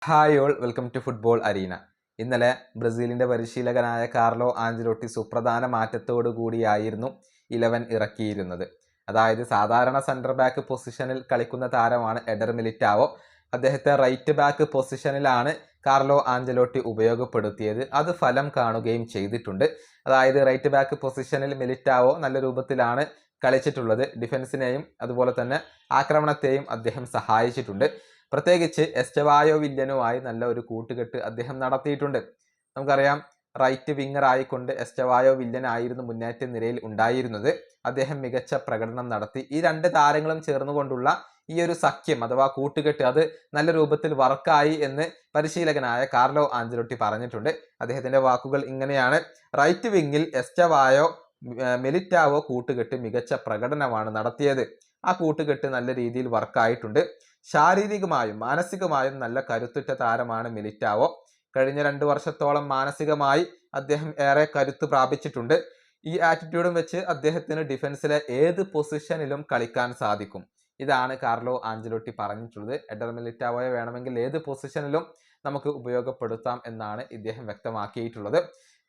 Hi all, welcome to football arena. ഇന്നലെ ബ്രസീലിന്റെ പരിശീലകനായ കാർലോ ആഞ്ചലോട്ടി സുപ്രധാന മാറ്റത്തോടു കൂടിയായിരുന്നു 11 ഇറക്കിയിരുന്നത്. അതായത് സാധാരണ സെൻറ്റർ ബാക്ക് പൊസിഷനിൽ കളിക്കുന്ന താരമാണ് എഡർ മിലിറ്റാവോ. അദ്ദേഹത്തെ റൈറ്റ് ബാക്ക് പൊസിഷനിലാണ് കാർലോ ആഞ്ചലോട്ടി ഉപയോഗപ്പെടുത്തിയത്. അത് ഫലം കാണുകയും ചെയ്തിട്ടുണ്ട്. അതായത് റൈറ്റ് ബാക്ക് പൊസിഷനിൽ മിലിറ്റാവോ നല്ല രൂപത്തിലാണ് കളിച്ചിട്ടുള്ളത്. ഡിഫൻസിനെയും അതുപോലെ തന്നെ ആക്രമണത്തെയും അദ്ദേഹം സഹായിച്ചിട്ടുണ്ട്. പ്രത്യേകിച്ച് എസ്റ്റവായോ വില്യനുമായി നല്ല ഒരു കൂട്ടുകെട്ട് അദ്ദേഹം നടത്തിയിട്ടുണ്ട്. നമുക്കറിയാം, റൈറ്റ് വിങ്ങർ ആയിക്കൊണ്ട് എസ്റ്റവായോ വില്യൻ ആയിരുന്നു മുന്നേറ്റ നിരയിൽ ഉണ്ടായിരുന്നത്. അദ്ദേഹം മികച്ച പ്രകടനം നടത്തി. ഈ രണ്ട് താരങ്ങളും ചേർന്നുകൊണ്ടുള്ള ഈ ഒരു സഖ്യം അഥവാ കൂട്ടുകെട്ട് അത് നല്ല രൂപത്തിൽ വർക്കായി എന്ന് പരിശീലകനായ കാർലോ ആഞ്ചലോട്ടി പറഞ്ഞിട്ടുണ്ട്. അദ്ദേഹത്തിന്റെ വാക്കുകൾ ഇങ്ങനെയാണ്: റൈറ്റ് വിങ്ങിൽ എസ്റ്റവായോ മിലിറ്റാവോ കൂട്ടുകെട്ട് മികച്ച പ്രകടനമാണ് നടത്തിയത്. ആ കൂട്ടുകെട്ട് നല്ല രീതിയിൽ വർക്കായിട്ടുണ്ട്. ശാരീരികമായും മാനസികമായും നല്ല കരുത്തുറ്റ താരമാണ് മിലിറ്റാവോ. കഴിഞ്ഞ 2 വർഷത്തോളം മാനസികമായി അദ്ദേഹം ഏറെ കരുത്ത് പ്രാപിച്ചിട്ടുണ്ട്. ഈ ആറ്റിറ്റ്യൂഡും വെച്ച് അദ്ദേഹത്തിന് ഡിഫൻസിലെ ഏത് പൊസിഷനിലും കളിക്കാൻ സാധിക്കും. ഇതാണ് കാർലോ ആഞ്ചലോട്ടി പറഞ്ഞിട്ടുള്ളത്. എഡർ മിലിറ്റാവോയെ വേണമെങ്കിൽ ഏത് പൊസിഷനിലും നമുക്ക് ഉപയോഗപ്പെടുത്താം എന്നാണ് ഇദ്ദേഹം വ്യക്തമാക്കിയിട്ടുള്ളത്.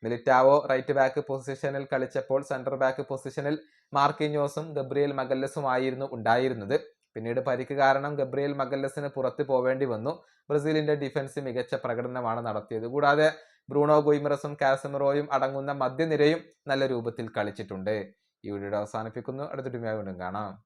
മിലിറ്റാവോ റൈറ്റ് ബാക്ക് പൊസിഷനിൽ കളിച്ചപ്പോൾ സെൻട്രൽ ബാക്ക് പൊസിഷനിൽ മാർക്കിഞ്ഞോസും ഗബ്രിയേൽ മഗല്ലസും ആയിരുന്നു ഉണ്ടായിരുന്നത്. പിന്നീട് പരിക്ക് കാരണം ഗബ്രിയേൽ മഗല്ലസിന് പുറത്ത് പോവേണ്ടി വന്നു. ബ്രസീലിന്റെ ഡിഫൻസ് മികച്ച പ്രകടനമാണ് നടത്തിയത്. കൂടാതെ ബ്രൂണോ ഗുയിമറസും കാസമിറോയും അടങ്ങുന്ന മധ്യനിരയും നല്ല രൂപത്തിൽ കളിച്ചിട്ടുണ്ട്. ഈ വീഡിയോ അവസാനിപ്പിക്കുന്നു. അടുത്ത വീണ്ടും കാണാം.